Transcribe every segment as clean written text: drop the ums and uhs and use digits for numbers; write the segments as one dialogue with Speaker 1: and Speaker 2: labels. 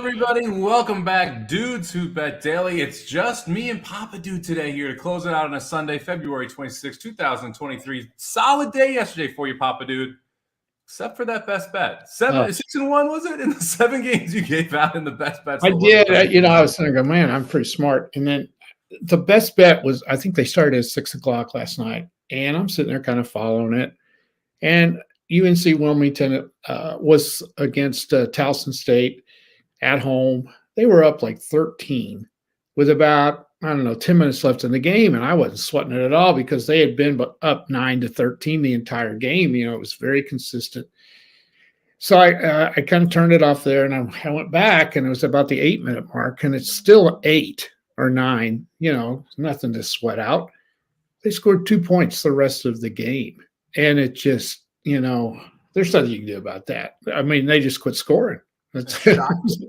Speaker 1: everybody? Welcome back, Dudes Who Bet Daily. It's just me and Papa Dude today here to close it out on a Sunday, February 26, 2023. Solid day yesterday for you, Papa Dude, except for that best bet. 6-1, was it? In the 7 games you gave out in the best bets.
Speaker 2: I did. I was thinking, man, I'm pretty smart. And then the best bet was, I think they started at 6 o'clock last night. And I'm sitting there kind of following it. And UNC Wilmington was against Towson State at home. They were up like 13 with about, 10 minutes left in the game. And I wasn't sweating it at all because they had been up 9-13 the entire game. It was very consistent. So I kind of turned it off there, and I went back, and it was about the 8-minute mark, and it's still 8 or 9, nothing to sweat out. They scored 2 points the rest of the game. And it just, there's nothing you can do about that. I mean, they just quit scoring.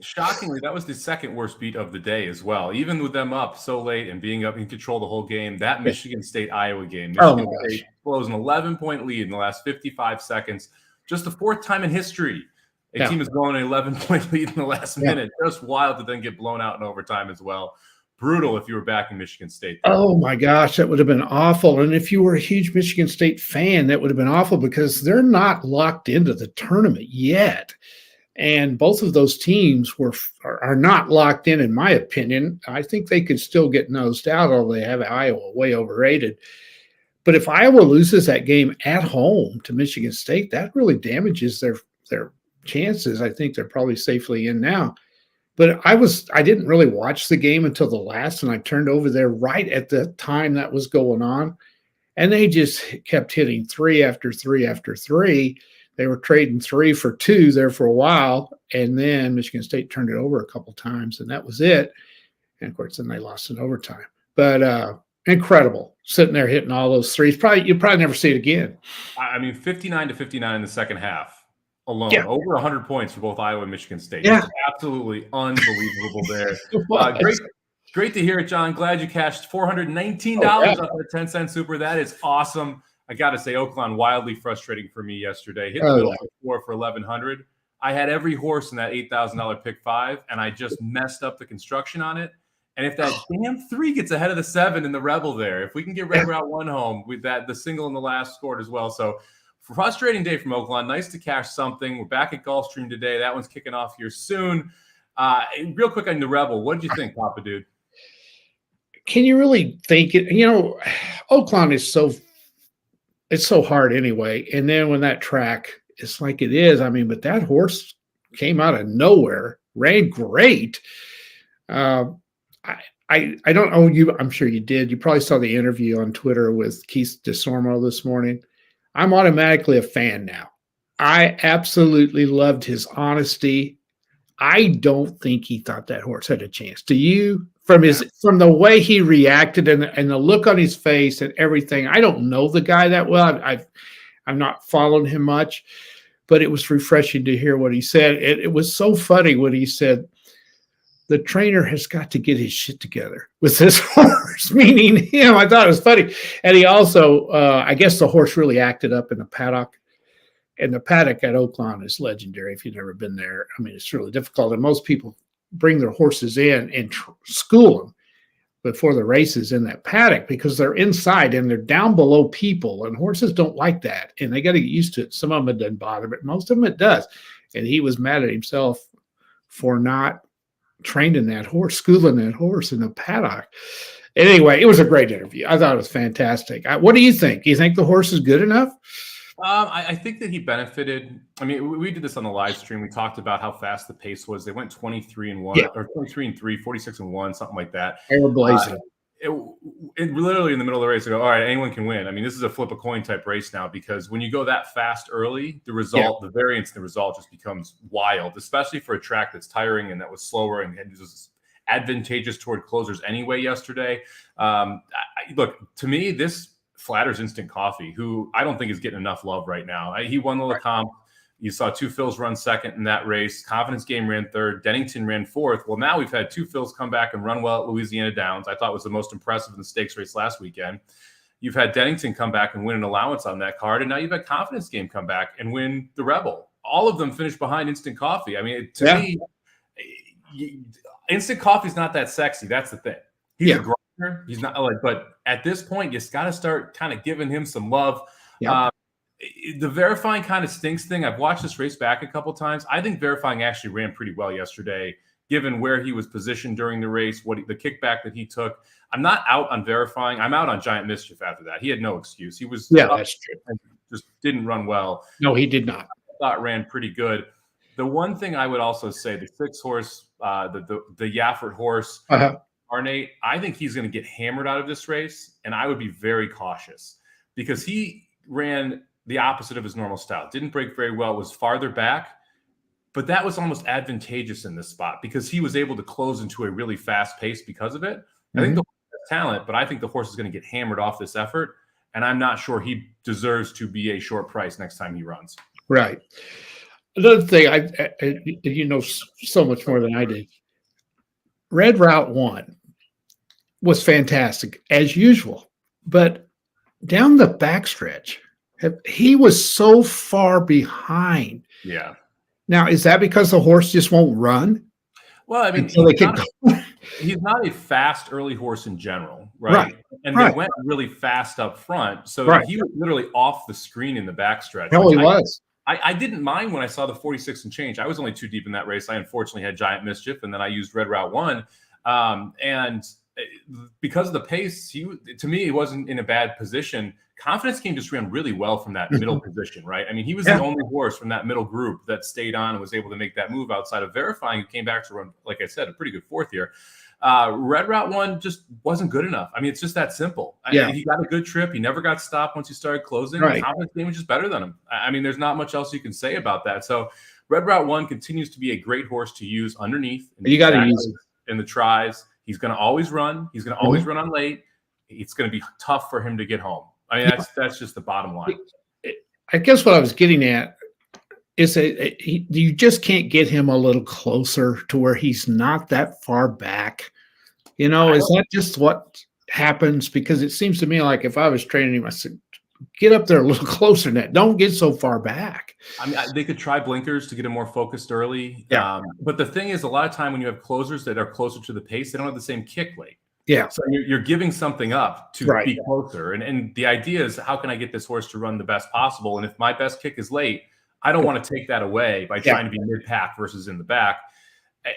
Speaker 1: Shockingly, that was the second worst beat of the day as well. Even with them up so late and being up in control the whole game, that Michigan State-Iowa game, Michigan State blows an 11-point lead in the last 55 seconds. Just the 4th time in history a team has blown an 11-point lead in the last minute. Just wild to then get blown out in overtime as well. Brutal if you were back in Michigan State.
Speaker 2: Oh, my gosh, that would have been awful. And if you were a huge Michigan State fan, that would have been awful because they're not locked into the tournament yet. And both of those teams are not locked in my opinion. I think they could still get nosed out, although they have Iowa way overrated. But if Iowa loses that game at home to Michigan State, that really damages their chances. I think they're probably safely in now. But I didn't really watch the game until the last, and I turned over there right at the time that was going on. And they just kept hitting 3 after 3 after 3. They were trading 3 for 2 there for a while, and then Michigan State turned it over a couple times, and that was it. And, of course, then they lost in overtime. But incredible, sitting there hitting all those threes. You'll probably never see it again.
Speaker 1: I mean, 59-59 in the second half alone.
Speaker 2: Yeah.
Speaker 1: Over 100 points for both Iowa and Michigan State.
Speaker 2: Yeah.
Speaker 1: Absolutely unbelievable there. Great to hear it, John. Glad you cashed $419 off that 10-cent super. That is awesome. I got to say, Oakland, wildly frustrating for me yesterday. Hit the middle for 1,100. I had every horse in that $8,000 pick 5, and I just messed up the construction on it. And if that damn 3 gets ahead of the 7 in the Rebel there, if we can get Red Route 1 home with that, the single in the last scored as well. So frustrating day from Oakland. Nice to cash something. We're back at Gulfstream today. That one's kicking off here soon. Real quick on the Rebel, what did you think, Papa Dude?
Speaker 2: Can you really think it? Oakland is it's so hard anyway. And then when that track is like it is, but that horse came out of nowhere, ran great. I don't owe you. I'm sure you did. You probably saw the interview on Twitter with Keith DeSormo this morning. I'm automatically a fan now. I absolutely loved his honesty. I don't think he thought that horse had a chance. Do you? From the way he reacted and the look on his face and everything. I don't know the guy that well. I've not followed him much, but it was refreshing to hear what he said. It was so funny when he said, the trainer has got to get his shit together with this horse, meaning him. I thought it was funny. And he also, I guess the horse really acted up in the paddock. And the paddock at Oakland is legendary if you've never been there. It's really difficult. And most people bring their horses in and school them before the races in that paddock because they're inside and they're down below people. And horses don't like that. And they got to get used to it. Some of them it doesn't bother, but most of them it does. And he was mad at himself for not training that horse, schooling that horse in the paddock. Anyway, it was a great interview. I thought it was fantastic. What do you think? Do you think the horse is good enough?
Speaker 1: I think that he benefited. We did this on the live stream. We talked about how fast the pace was. They went 23-1 or 23-3, 46-1, something like that.
Speaker 2: They were blazing.
Speaker 1: It literally in the middle of the race, I go, all right, anyone can win. This is a flip a coin type race now because when you go that fast early, the result, the variance in the result just becomes wild, especially for a track that's tiring and that was slower and was advantageous toward closers anyway yesterday. Look, to me, this flatters Instant Coffee, who I don't think is getting enough love right now. He won the LeComp. You saw 2 Phils run second in that race. Confidence Game ran third. Dennington ran fourth. Well, now we've had 2 Phils come back and run well at Louisiana Downs. I thought was the most impressive in the stakes race last weekend. You've had Dennington come back and win an allowance on that card. And now you've had Confidence Game come back and win the Rebel. All of them finished behind Instant Coffee. To me, instant coffee's not that sexy. That's the thing. He's a grinder. He's not but at this point, you just got to start kind of giving him some love.
Speaker 2: Yep.
Speaker 1: The verifying kind of stinks thing. I've watched this race back a couple times. I think verifying actually ran pretty well yesterday, given where he was positioned during the race, the kickback that he took. I'm not out on verifying. I'm out on Giant Mischief after that. He had no excuse. He was
Speaker 2: that's true.
Speaker 1: And just didn't run well.
Speaker 2: No, he did not.
Speaker 1: I thought ran pretty good. The one thing I would also say, the 6-horse, the Yaffert horse, Arnate, I think he's going to get hammered out of this race, and I would be very cautious because he ran the opposite of his normal style. Didn't break very well, was farther back, but that was almost advantageous in this spot because he was able to close into a really fast pace because of it. I think the horse has talent, but I think the horse is going to get hammered off this effort, and I'm not sure he deserves to be a short price next time he runs.
Speaker 2: Right. Another thing, I you know so much more than I did. Red Route 1 was fantastic as usual, but down the backstretch, he was so far behind.
Speaker 1: Yeah.
Speaker 2: Now, is that because the horse just won't run?
Speaker 1: Well, I mean, he's not a fast early horse in general, right? And they went really fast up front, so he was literally off the screen in the backstretch.
Speaker 2: Hell, he was.
Speaker 1: I didn't mind when I saw the 46 and change. I was only too deep in that race. I unfortunately had Giant Mischief, and then I used Red Route 1. And because of the pace, to me, he wasn't in a bad position. Confidence King just ran really well from that middle position, right? I mean, he was the only horse from that middle group that stayed on and was able to make that move outside of verifying, who came back to run, like I said, a pretty good fourth here. Red Route 1 just wasn't good enough. I mean, it's just that simple. He got a good trip. He never got stopped once he started closing. Confidence King was just better than him. I mean, there's not much else you can say about that. So Red Route 1 continues to be a great horse to use underneath.
Speaker 2: You got to use it
Speaker 1: in the tries. He's going to always run. He's going to always run on late. It's going to be tough for him to get home. I mean, that's just the bottom line.
Speaker 2: I guess what I was getting at is that you just can't get him a little closer to where he's not that far back. You know, is that just what happens? Because it seems to me like if I was training him, I said, get up there a little closer than that. Don't get so far back.
Speaker 1: I mean, they could try blinkers to get him more focused early.
Speaker 2: Yeah.
Speaker 1: But the thing is, a lot of time when you have closers that are closer to the pace, they don't have the same kick weight.
Speaker 2: Yeah.
Speaker 1: So you're giving something up to be closer. And the idea is, how can I get this horse to run the best possible? And if my best kick is late, I don't want to take that away by trying to be mid-pack versus in the back.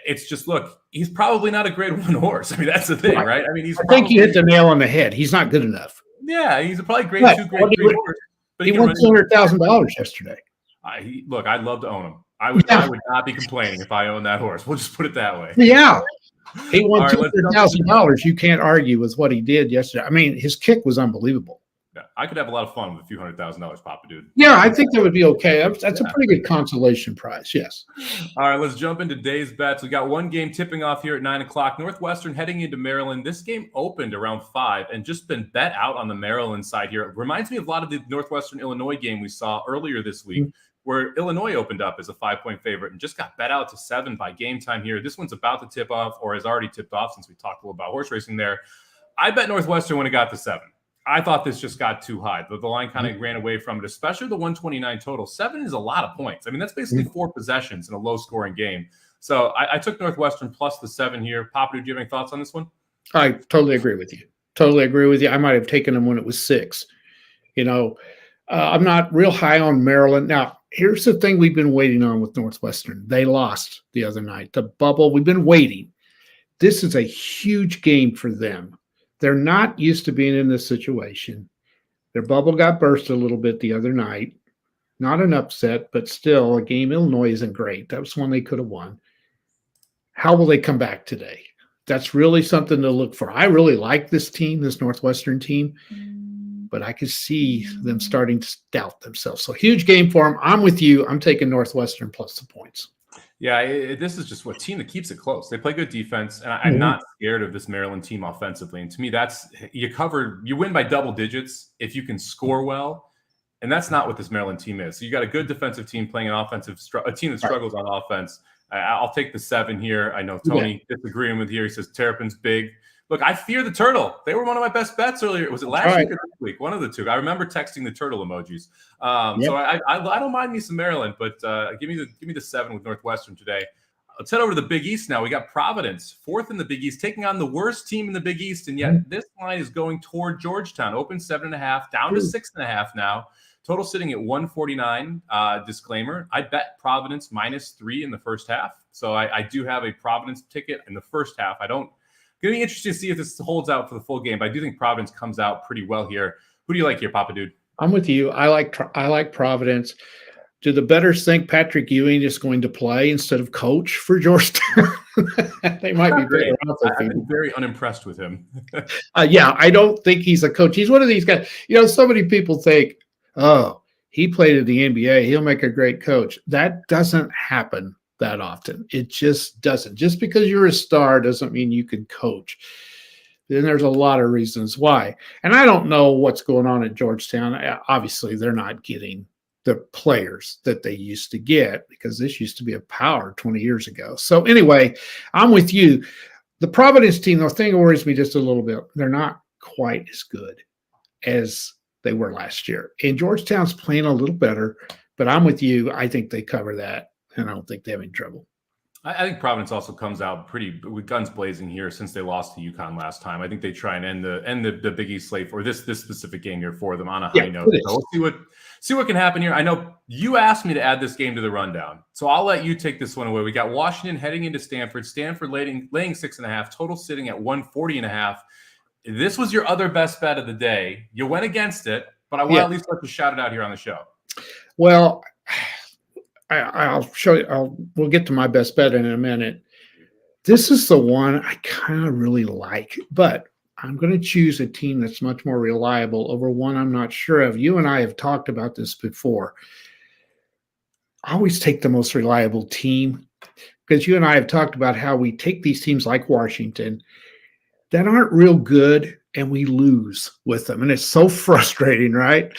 Speaker 1: It's just, look, he's probably not a grade 1 horse. I mean, that's the thing, right? I mean,
Speaker 2: I think you hit the nail on the head. He's not good enough.
Speaker 1: Yeah, he's probably grade 2, grade 3 horse.
Speaker 2: But he won $200,000 yesterday.
Speaker 1: Look, I'd love to own him. I would not be complaining if I owned that horse. We'll just put it that way.
Speaker 2: Yeah. He won $200,000. You can't argue with what he did yesterday. I mean, his kick was unbelievable.
Speaker 1: Yeah, I could have a lot of fun with a few $100,000, Papa Dude.
Speaker 2: Yeah, I think that would be okay. That's a pretty good consolation prize. Yes.
Speaker 1: All right, let's jump into today's bets. We got one game tipping off here at 9:00. Northwestern heading into Maryland. This game opened around 5 and just been bet out on the Maryland side here. It reminds me of a lot of the Northwestern Illinois game we saw earlier this week, where Illinois opened up as a 5-point favorite and just got bet out to 7 by game time here. This one's about to tip off, or has already tipped off since we talked a little about horse racing there. I bet Northwestern when it got to 7. I thought this just got too high. The line kind of ran away from it, especially the 129 total. 7 is a lot of points. I mean, that's basically 4 possessions in a low-scoring game. So I took Northwestern plus the 7 here. Papa, do you have any thoughts on this one?
Speaker 2: I totally agree with you. I might have taken them when it was 6. You know, I'm not real high on Maryland. Now, here's the thing we've been waiting on with Northwestern. They lost the other night. The bubble, we've been waiting. This is a huge game for them. They're not used to being in this situation. Their bubble got burst a little bit the other night. Not an upset, but still a game. Illinois isn't great. That was one they could have won. How will they come back today? That's really something to look for. I really like this team, this Northwestern team, but I could see them starting to doubt themselves. So huge game for them. I'm with you. I'm taking Northwestern plus the points.
Speaker 1: Yeah, this is just a team that keeps it close. They play good defense, and I'm not scared of this Maryland team offensively. And to me, that's you win by double digits if you can score well, and that's not what this Maryland team is. So you got a good defensive team playing an a team that struggles on offense. I'll take the 7 here. I know Tony disagreeing with you. He says Terrapin's big. Look, I fear the turtle. They were one of my best bets earlier. Was it last week or this week? One of the two. I remember texting the turtle emojis. So I don't mind me some Maryland, but give me the 7 with Northwestern today. Let's head over to the Big East now. We got Providence, 4th in the Big East, taking on the worst team in the Big East, and yet this line is going toward Georgetown. Open 7.5, down to 6.5 now. Total sitting at 149. Disclaimer, I bet Providence -3 in the first half. So I do have a Providence ticket in the first half. Going to be interesting to see if this holds out for the full game, but I do think Providence comes out pretty well here. Who do you like here, Papa Dude?
Speaker 2: I'm with you. I like Providence. Do the bettors think Patrick Ewing is going to play instead of coach for Georgetown? They might be better off.
Speaker 1: I've been very unimpressed with him.
Speaker 2: Yeah, I don't think he's a coach. He's one of these guys. So many people think, oh, he played in the NBA, he'll make a great coach. That doesn't happen that often. It just doesn't. Just because you're a star doesn't mean you can coach. Then there's a lot of reasons why. And I don't know what's going on at Georgetown. Obviously, they're not getting the players that they used to get because this used to be a power 20 years ago. So anyway, I'm with you. The Providence team, the thing that worries me just a little bit, they're not quite as good as they were last year. And Georgetown's playing a little better, but I'm with you. I think they cover that, and I don't think they have any trouble.
Speaker 1: I think Providence also comes out pretty with guns blazing here since they lost to UConn last time. I think they try and end the Big East slate for this specific game here for them on a high note. So we'll see what can happen here. I know you asked me to add this game to the rundown, so I'll let you take this one away. We got Washington heading into Stanford. Stanford laying 6.5, total sitting at 140.5. This was your other best bet of the day. You went against it, but I want to at least let you shout it out here on the show.
Speaker 2: Well, I'll show you. We'll get to my best bet in a minute. This is the one I kind of really like, but I'm going to choose a team that's much more reliable over one I'm not sure of. You and I have talked about this before. I always take the most reliable team because you and I have talked about how we take these teams like Washington that aren't real good and we lose with them. And it's so frustrating, right?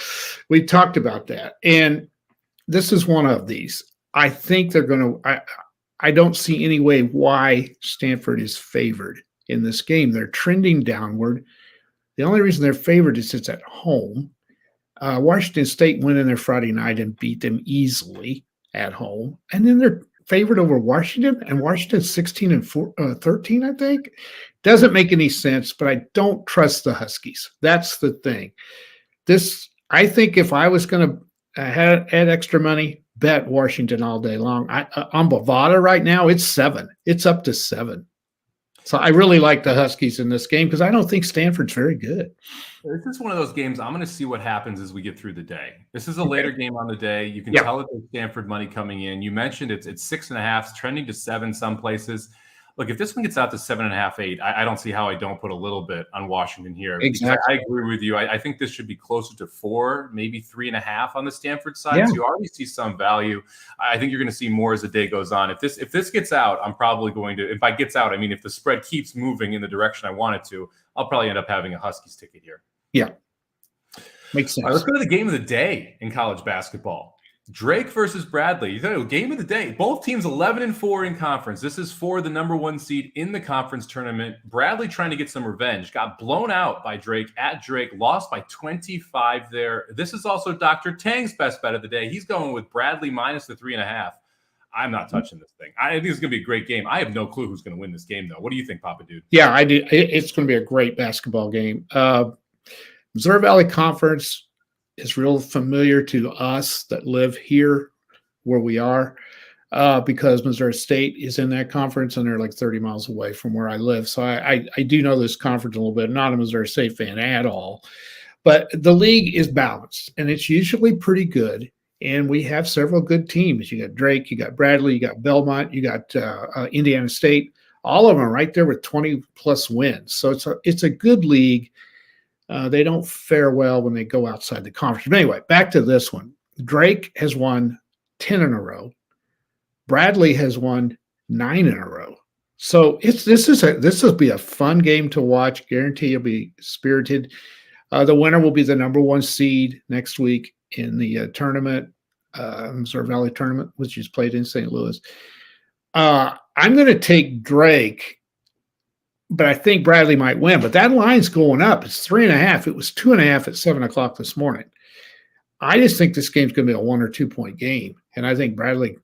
Speaker 2: We talked about that. And this is one of these. I think they're going to I don't see any way why Stanford is favored in this game. They're trending downward. The only reason they're favored is it's at home. Washington State went in there Friday night and beat them easily at home. And then they're favored over Washington, and Washington's 16 and 13, I think. Doesn't make any sense, but I don't trust the Huskies. That's the thing. I think if I was going to add extra money, bet Washington all day long. On Bovada right now, it's 7. It's up to 7. So I really like the Huskies in this game because I don't think Stanford's very good.
Speaker 1: This is one of those games I'm going to see what happens as we get through the day. This is a later game on the day. You can tell that there's Stanford money coming in. You mentioned it's 6.5, it's trending to 7 some places. Look, if this one gets out to 7.5, 8, I don't see how I don't put a little bit on Washington here.
Speaker 2: Exactly.
Speaker 1: I agree with you. I think this should be closer to 4, maybe 3.5 on the Stanford side. So you already see some value. I think you're going to see more as the day goes on. If this gets out, I'm probably going to. If by gets out, I mean if the spread keeps moving in the direction I want it to, I'll probably end up having a Huskies ticket here.
Speaker 2: Yeah, makes sense.
Speaker 1: All right, let's go to the game of the day in college basketball. Drake versus Bradley. Game of the day. Both teams 11-4 in conference. This is for the number 1 seed in the conference tournament. Bradley trying to get some revenge. Got blown out by Drake at Drake. Lost by 25 there. This is also Dr. Tang's best bet of the day. He's going with Bradley minus the 3.5. I'm not touching this thing. I think it's going to be a great game. I have no clue who's going to win this game, though. What do you think, Papa Dude?
Speaker 2: Yeah, I do. It's going to be a great basketball game. Missouri Valley Conference is real familiar to us that live here where we are because Missouri State is in that conference and they're like 30 miles away from where I live. So I do know this conference a little bit. Not a Missouri State fan at all. But the league is balanced and it's usually pretty good. And we have several good teams. You got Drake, you got Bradley, you got Belmont, you got Indiana State. All of them are right there with 20-plus wins. So it's a good league. They don't fare well when they go outside the conference. But anyway, back to this one. Drake has won 10 in a row. Bradley has won 9 in a row. So this will be a fun game to watch. Guarantee it'll be spirited. The winner will be the number 1 seed next week in the tournament, Missouri Valley tournament, which is played in St. Louis. I'm going to take Drake, but I think Bradley might win. But that line's going up. It's 3.5. It was 2.5 at 7 o'clock this morning. I just think this game's going to be a 1 or 2 point game, and I think Bradley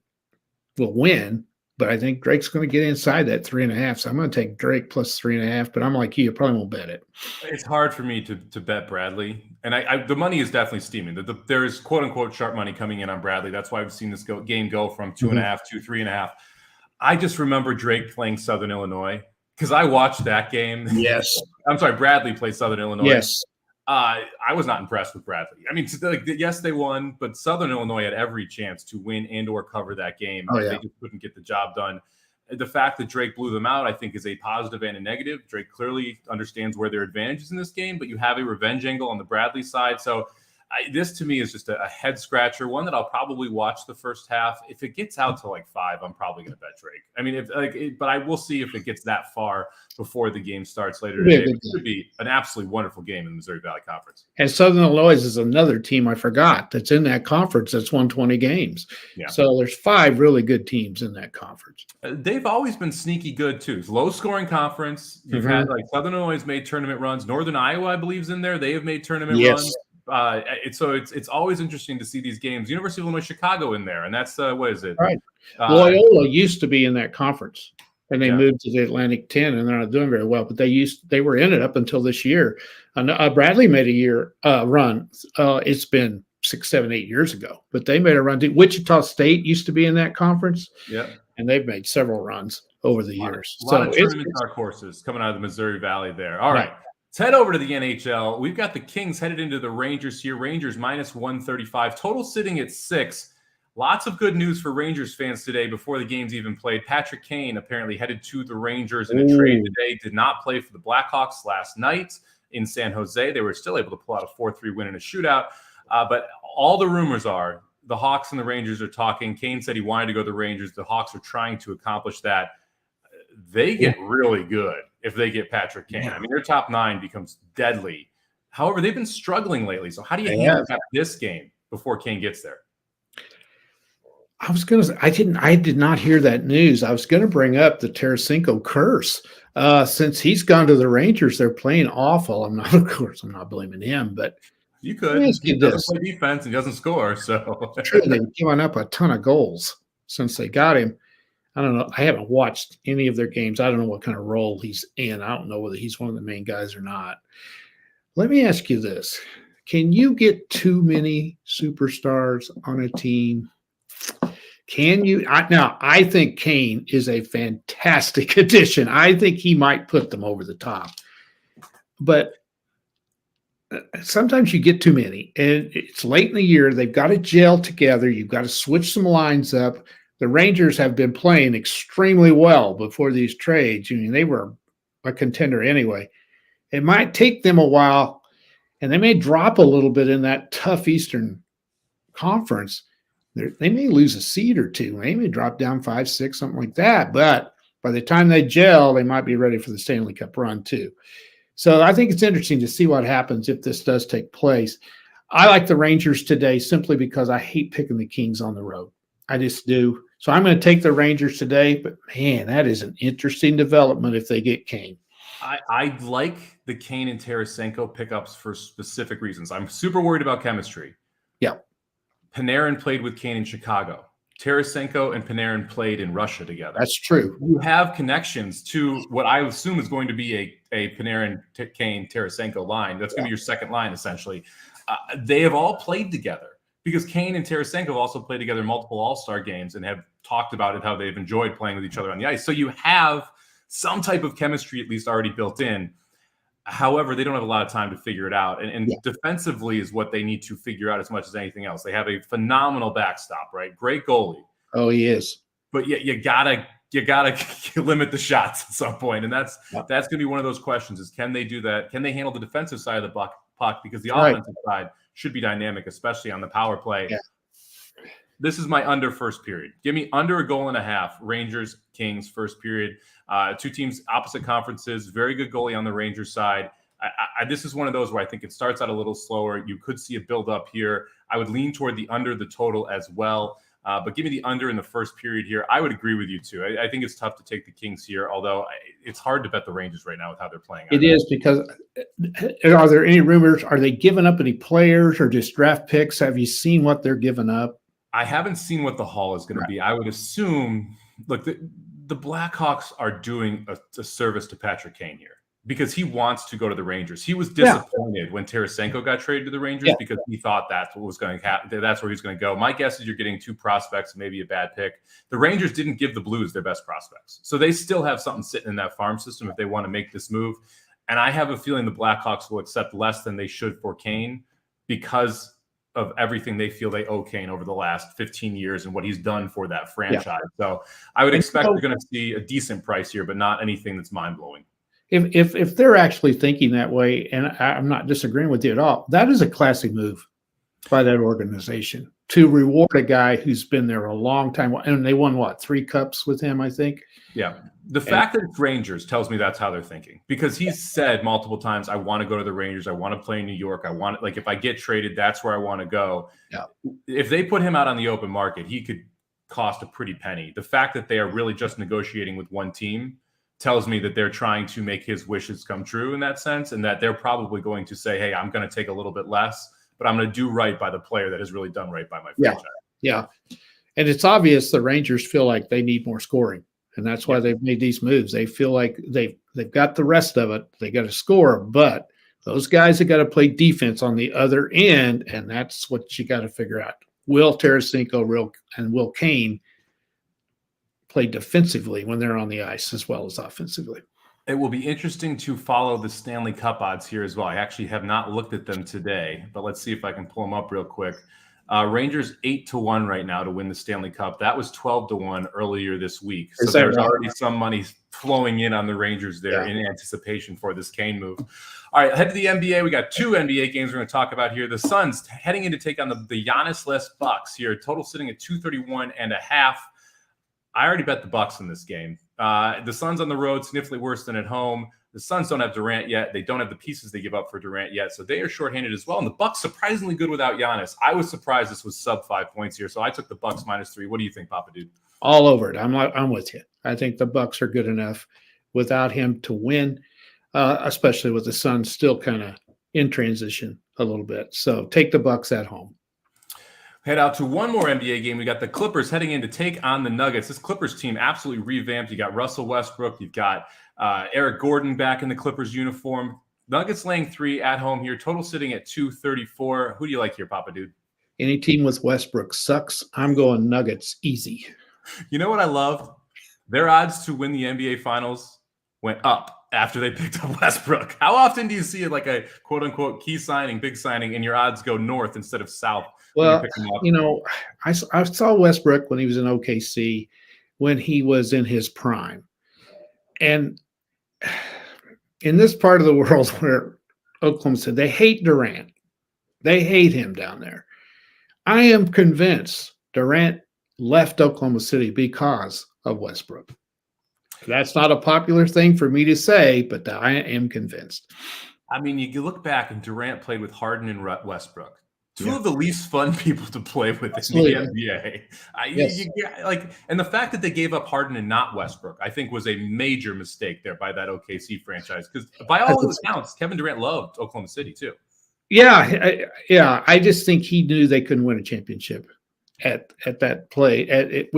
Speaker 2: will win. but I think Drake's going to get inside that 3.5. So I'm going to take Drake plus 3.5. But I'm like you, probably won't bet it.
Speaker 1: It's hard for me to bet Bradley, and the money is definitely steaming. There is quote unquote sharp money coming in on Bradley. That's why we've seen this game go from 2.5 to 3.5. I just remember Drake playing Southern Illinois because I watched that game.
Speaker 2: Yes,
Speaker 1: I'm sorry, Bradley played Southern Illinois.
Speaker 2: Yes.
Speaker 1: I was not impressed with Bradley. I mean, yes, they won, but Southern Illinois had every chance to win and or cover that game.
Speaker 2: Oh, yeah.
Speaker 1: They just couldn't get the job done. The fact that Drake blew them out, I think, is a positive and a negative. Drake clearly understands where their advantage is in this game, but you have a revenge angle on the Bradley side. So this, to me, is just a head scratcher, one that I'll probably watch the first half. If it gets out to like 5, I'm probably going to bet Drake. I mean, but I will see if it gets that far before the game starts later today. It could be an absolutely wonderful game in the Missouri Valley Conference.
Speaker 2: And Southern Illinois is another team I forgot that's in that conference that's won 20 games. Yeah. So there's 5 really good teams in that conference.
Speaker 1: They've always been sneaky good, too. It's low-scoring conference. You've had, like, Southern Illinois has made tournament runs. Northern Iowa, I believe, is in there. They have made tournament runs. It's always interesting to see these games. University of Illinois Chicago in there, and that's what is it?
Speaker 2: Right. Loyola used to be in that conference, and they moved to the Atlantic 10, and they're not doing very well. But they were in it up until this year. Bradley made a year run. It's been 6, 7, 8 years ago, but they made a run. Wichita State used to be in that conference.
Speaker 1: Yeah,
Speaker 2: and they've made several runs over the years.
Speaker 1: A lot of tournament dark horses coming out of the Missouri Valley there. All right. Let's head over to the NHL. We've got the Kings headed into the Rangers here. Rangers minus 135. Total sitting at 6. Lots of good news for Rangers fans today before the game's even played. Patrick Kane apparently headed to the Rangers in a trade today. Did not play for the Blackhawks last night in San Jose. They were still able to pull out a 4-3 win in a shootout. But all the rumors are the Hawks and the Rangers are talking. Kane said he wanted to go to the Rangers. The Hawks are trying to accomplish that. They get really good if they get Patrick Kane. I mean, their top 9 becomes deadly. However, they've been struggling lately. So how do you handicap this game before Kane gets there?
Speaker 2: I was going to say, I did not hear that news. I was going to bring up the Tarasenko curse. Since he's gone to the Rangers, they're playing awful. I'm not blaming him, but
Speaker 1: you could. He doesn't play defense and doesn't score. So
Speaker 2: true, they've given up a ton of goals since they got him. I don't know. I haven't watched any of their games. I don't know what kind of role he's in. I don't know whether he's one of the main guys or not. Let me ask you this. Can you get too many superstars on a team? Can you? Now, I think Kane is a fantastic addition. I think he might put them over the top. But sometimes you get too many. And it's late in the year. They've got to gel together. You've got to switch some lines up. The Rangers have been playing extremely well before these trades. I mean, they were a contender anyway. It might take them a while, and they may drop a little bit in that tough Eastern Conference. They may lose a seed or two. They may drop down 5, 6, something like that. But by the time they gel, they might be ready for the Stanley Cup run too. So I think it's interesting to see what happens if this does take place. I like the Rangers today simply because I hate picking the Kings on the road. I just do. So I'm going to take the Rangers today, but man, that is an interesting development if they get Kane.
Speaker 1: I like the Kane and Tarasenko pickups for specific reasons. I'm super worried about chemistry.
Speaker 2: Yeah.
Speaker 1: Panarin played with Kane in Chicago. Tarasenko and Panarin played in Russia together.
Speaker 2: That's true.
Speaker 1: You have connections to what I assume is going to be a Panarin, Kane, Tarasenko line. That's going to be your second line, essentially. They have all played together. Because Kane and Tarasenko have also played together in multiple All-Star games and have talked about it, how they've enjoyed playing with each other on the ice. So you have some type of chemistry at least already built in. However, they don't have a lot of time to figure it out. And defensively is what they need to figure out as much as anything else. They have a phenomenal backstop, right? Great goalie.
Speaker 2: Oh, he is.
Speaker 1: But you gotta limit the shots at some point. And that's going to be one of those questions is, can they do that? Can they handle the defensive side of the puck? Because the offensive side should be dynamic, especially on the power play. Yeah. This is my under first period. Give me under 1.5 goals. Rangers, Kings, first period. 2 teams, opposite conferences. Very good goalie on the Rangers side. This is one of those where I think it starts out a little slower. You could see a build up here. I would lean toward the under the total as well. But give me the under in the first period here. I would agree with you, too. I think it's tough to take the Kings here, although it's hard to bet the Rangers right now with how they're playing.
Speaker 2: It is, because are there any rumors? Are they giving up any players or just draft picks? Have you seen what they're giving up?
Speaker 1: I haven't seen what the haul is going to be. I would assume look, the Blackhawks are doing a service to Patrick Kane here because he wants to go to the Rangers. He was disappointed when Tarasenko got traded to the Rangers because he thought that's what was going to happen. That's where he's going to go. My guess is you're getting 2 prospects, maybe a bad pick. The Rangers didn't give the Blues their best prospects. So they still have something sitting in that farm system if they want to make this move. And I have a feeling the Blackhawks will accept less than they should for Kane because of everything they feel they owe Kane over the last 15 years and what he's done for that franchise. So I would expect you're going to see a decent price here, but not anything that's mind-blowing.
Speaker 2: If they're actually thinking that way, and I'm not disagreeing with you at all, that is a classic move by that organization to reward a guy who's been there a long time. And they won, 3 cups with him, I think?
Speaker 1: Yeah. The fact that it's Rangers tells me that's how they're thinking, because he's said multiple times, I want to go to the Rangers. I want to play in New York. I want, like, if I get traded, that's where I want to go.
Speaker 2: Yeah.
Speaker 1: If they put him out on the open market, he could cost a pretty penny. The fact that they are really just negotiating with one team tells me that they're trying to make his wishes come true in that sense, and that they're probably going to say, hey, I'm going to take a little bit less, but I'm going to do right by the player that has really done right by my franchise.
Speaker 2: Yeah. And it's obvious the Rangers feel like they need more scoring. And that's why they've made these moves. They feel like they've got the rest of it. They got to score, but those guys have got to play defense on the other end, and that's what you got to figure out. Will Tarasenko and Will Kane play defensively when they're on the ice as well as offensively?
Speaker 1: It will be interesting to follow the Stanley Cup odds here as well. I actually have not looked at them today, but let's see if I can pull them up real quick. Rangers 8-1 right now to win the Stanley Cup. That was 12-1 earlier this week. So there's already some money flowing in on the Rangers there in anticipation for this Kane move. All right, head to the NBA. We got 2 NBA games we're going to talk about here. The Suns heading in to take on the Giannis-less Bucks here. Total sitting at 231.5. I already bet the Bucks in this game. The Suns on the road, significantly worse than at home. The Suns don't have Durant yet. They don't have the pieces they give up for Durant yet, so they are shorthanded as well. And the Bucks surprisingly good without Giannis. I was surprised this was sub 5 points here, so I took the Bucks -3. What do you think, Papa Dude?
Speaker 2: All over it. I'm with you. I think the Bucks are good enough without him to win, especially with the Suns still kind of in transition a little bit. So take the Bucks at home.
Speaker 1: Head out to one more NBA game. We got the Clippers heading in to take on the Nuggets. This Clippers team absolutely revamped. You got Russell Westbrook. You've got Eric Gordon back in the Clippers uniform. Nuggets laying 3 at home here. Total sitting at 234. Who do you like here, Papa Dude?
Speaker 2: Any team with Westbrook sucks. I'm going Nuggets easy.
Speaker 1: You know what I loved? Their odds to win the NBA Finals went up after they picked up Westbrook. How often do you see like a quote-unquote key signing, big signing, and your odds go north instead of south?
Speaker 2: Well, I saw Westbrook when he was in OKC, when he was in his prime. And in this part of the world where Oklahoma said they hate Durant, they hate him down there. I am convinced Durant left Oklahoma City because of Westbrook. That's not a popular thing for me to say, but I am convinced.
Speaker 1: I mean, you look back and Durant played with Harden and Westbrook. Two of the least fun people to play with in the NBA. And the fact that they gave up Harden and not Westbrook, I think was a major mistake there by that OKC franchise. Because by all accounts, Kevin Durant loved Oklahoma City too.
Speaker 2: Yeah. I just think he knew they couldn't win a championship at that play.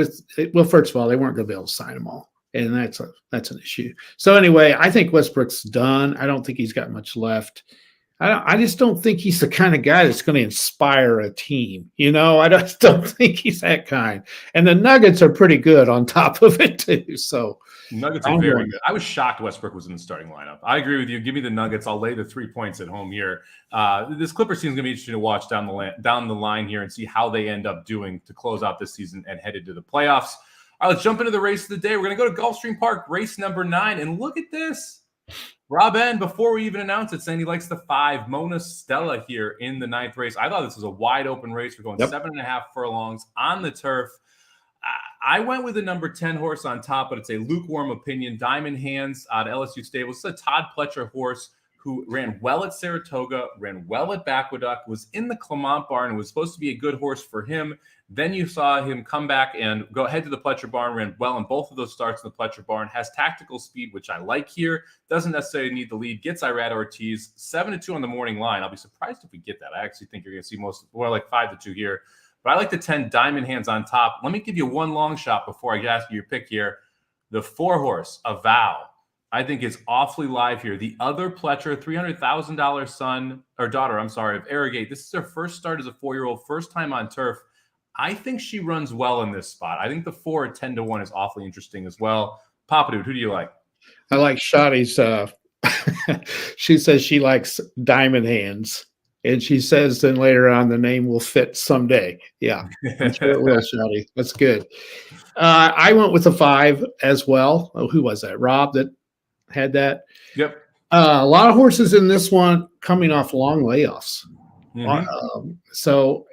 Speaker 2: Well, first of all, they weren't going to be able to sign them all. And that's an issue. So anyway, I think Westbrook's done. I don't think he's got much left. I just don't think he's the kind of guy that's going to inspire a team. I just don't think he's that kind. And the Nuggets are pretty good on top of it too. So
Speaker 1: Nuggets are very good. I was shocked Westbrook was in the starting lineup. I agree with you. Give me the Nuggets. I'll lay the 3 points at home here. This Clippers team is going to be interesting to watch down the line here and see how they end up doing to close out this season and headed to the playoffs. All right, let's jump into the race of the day. We're going to go to Gulfstream Park, race number 9. And look at this. Rob N, before we even announce it, saying he likes the 5. Mona Stella here in the 9th race. I thought this was a wide open race. We're going 7.5 furlongs on the turf. I went with the number 10 horse on top, but it's a lukewarm opinion. Diamond Hands out of LSU Stables. It's a Todd Pletcher horse who ran well at Saratoga, ran well at Aqueduct, was in the Clement barn, and was supposed to be a good horse for him. Then you saw him come back and go ahead to the Pletcher barn, ran well in both of those starts in the Pletcher barn, has tactical speed, which I like here, doesn't necessarily need the lead, gets Irad Ortiz, 7-2 on the morning line. I'll be surprised if we get that. I actually think you're going to see more like 5-2 here. But I like the 10 Diamond Hands on top. Let me give you one long shot before I ask you your pick here. The 4-horse, Avow, I think is awfully live here. The other Pletcher, $300,000 son or daughter, of Arrogate. This is her first start as a 4-year-old, first time on turf. I think she runs well in this spot. I think the 4 at 10-1 is awfully interesting as well. Papa Dude, who do you like?
Speaker 2: I like Shotty's. She says she likes Diamond Hands. And she says then later on the name will fit someday. Yeah, I'm sure it will, Shotty. That's good. I went with a 5 as well. Oh, who was that? Rob that had that?
Speaker 1: Yep.
Speaker 2: A lot of horses in this one coming off long layoffs. So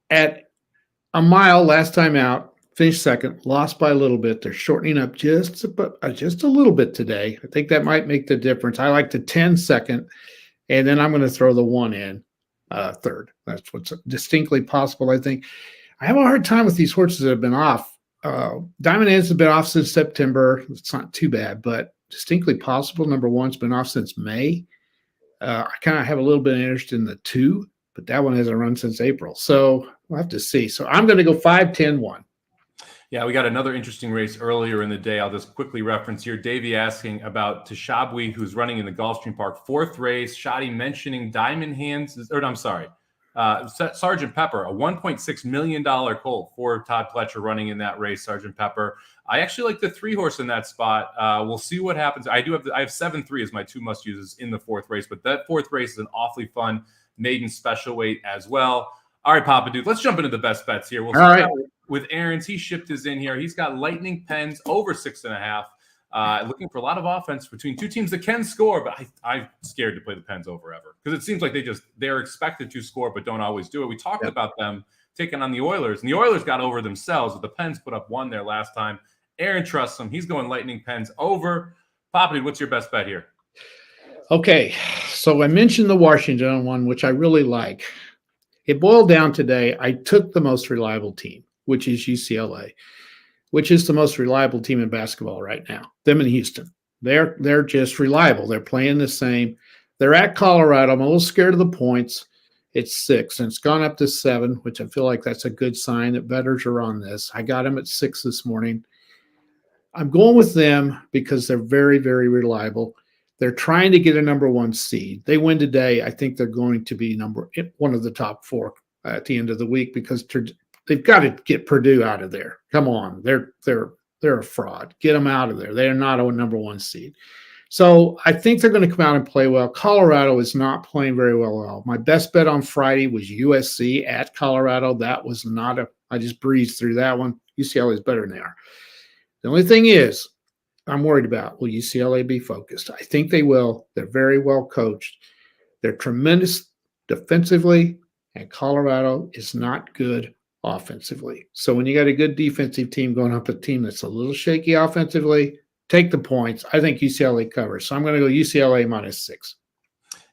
Speaker 2: at a mile last time out, finished second, lost by a little bit. They're shortening up just a little bit today. I think that might make the difference. I like the 10 second. And then I'm going to throw the 1 in third. That's what's distinctly possible, I think. I have a hard time with these horses that have been off. Diamond Hands has been off since September. It's not too bad, but distinctly possible. Number 1's been off since May. I kind of have a little bit of interest in the 2, but that one hasn't run since April. So we'll have to see. So I'm going to go 5, 10, 1.
Speaker 1: Yeah, we got another interesting race earlier in the day. I'll just quickly reference here. Davey asking about Tashabwi, who's running in the Gulfstream Park, 4th race. Shotty mentioning Diamond Hands, Sergeant Pepper, a $1.6 million colt for Todd Pletcher running in that race, Sergeant Pepper. I actually like the 3-horse in that spot. We'll see what happens. I have 7-3 as my 2 must uses in the 4th race, but that 4th race is an awfully fun maiden special weight as well. All right, Papa Dude, let's jump into the best bets here. We'll start out with Aaron's. He shipped his in here. He's got Lightning Pens over 6.5. Looking for a lot of offense between 2 teams that can score, but I'm scared to play the Pens over ever because it seems like they're expected to score but don't always do it. We talked about them taking on the Oilers, and the Oilers got over themselves, but the Pens put up 1 there last time. Aaron trusts them. He's going Lightning Pens over. Papa Dude, what's your best bet here?
Speaker 2: Okay, so I mentioned the Washington one, which I really like. It boiled down today. I took the most reliable team, which is UCLA, which is the most reliable team in basketball right now. Them in Houston. They're just reliable. They're playing the same. They're at Colorado. I'm a little scared of the points. It's 6, and it's gone up to 7, which I feel like that's a good sign that bettors are on this. I got them at 6 this morning. I'm going with them because they're very, very reliable. They're trying to get a number 1 seed. They win today. I think they're going to be one of the top 4 at the end of the week because they've got to get Purdue out of there. Come on, they're a fraud. Get them out of there. They are not a number 1 seed. So I think they're going to come out and play well. Colorado is not playing very well at all. My best bet on Friday was USC at Colorado. That was not I just breezed through that one. UCLA is better than they are. The only thing is, I'm worried about, will UCLA be focused? I think they will. They're very well coached. They're tremendous defensively, and Colorado is not good offensively. So when you got a good defensive team going up a team that's a little shaky offensively, take the points. I think UCLA covers. So I'm going to go UCLA -6.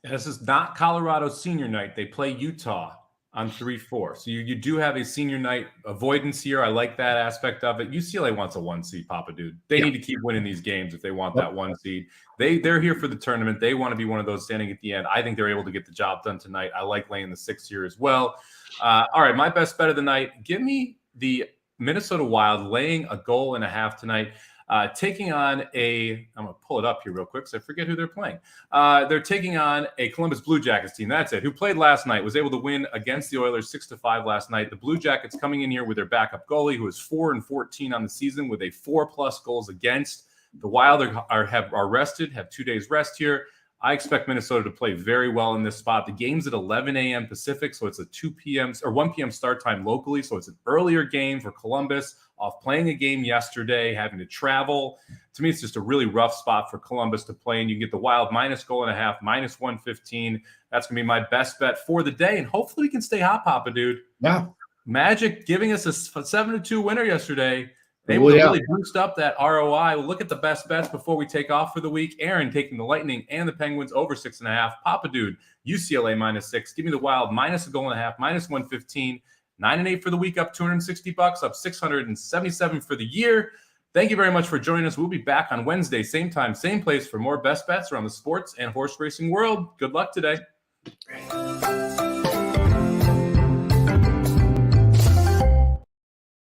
Speaker 1: And this is not Colorado senior night. They play Utah on 3-4. So you do have a senior night avoidance here. I like that aspect of it. UCLA wants a 1 seed, Papa Dude. They need to keep winning these games if they want that 1 seed. They're here for the tournament. They want to be one of those standing at the end. I think they're able to get the job done tonight. I like laying the 6 here as well. All right, my best bet of the night. Give me the Minnesota Wild laying a 1.5 tonight. Taking on I'm going to pull it up here real quick because I forget who they're playing. They're taking on a Columbus Blue Jackets team. That's it. Who played last night, was able to win against the Oilers 6-5 last night. The Blue Jackets coming in here with their backup goalie, who is 4-14 on the season with a 4+ goals against. The Wild are rested, have 2 days rest here. I expect Minnesota to play very well in this spot. The game's at 11 a.m. Pacific, so it's a 2 p.m. or 1 p.m. start time locally, so it's an earlier game for Columbus, off playing a game yesterday, having to travel. To me, it's just a really rough spot for Columbus to play, and you get the Wild -1.5, -115. That's going to be my best bet for the day, and hopefully we can stay hot, Papa Dude.
Speaker 2: Yeah.
Speaker 1: Magic giving us a 7-2 winner yesterday. They will really boost up that ROI. We'll look at the best bets before we take off for the week. Aaron taking the Lightning and the Penguins over 6.5. Papa Dude, UCLA -6. Give me the Wild -1.5, -115. 9-8 for the week, up $260, up $677 for the year. Thank you very much for joining us. We'll be back on Wednesday, same time, same place for more best bets around the sports and horse racing world. Good luck today.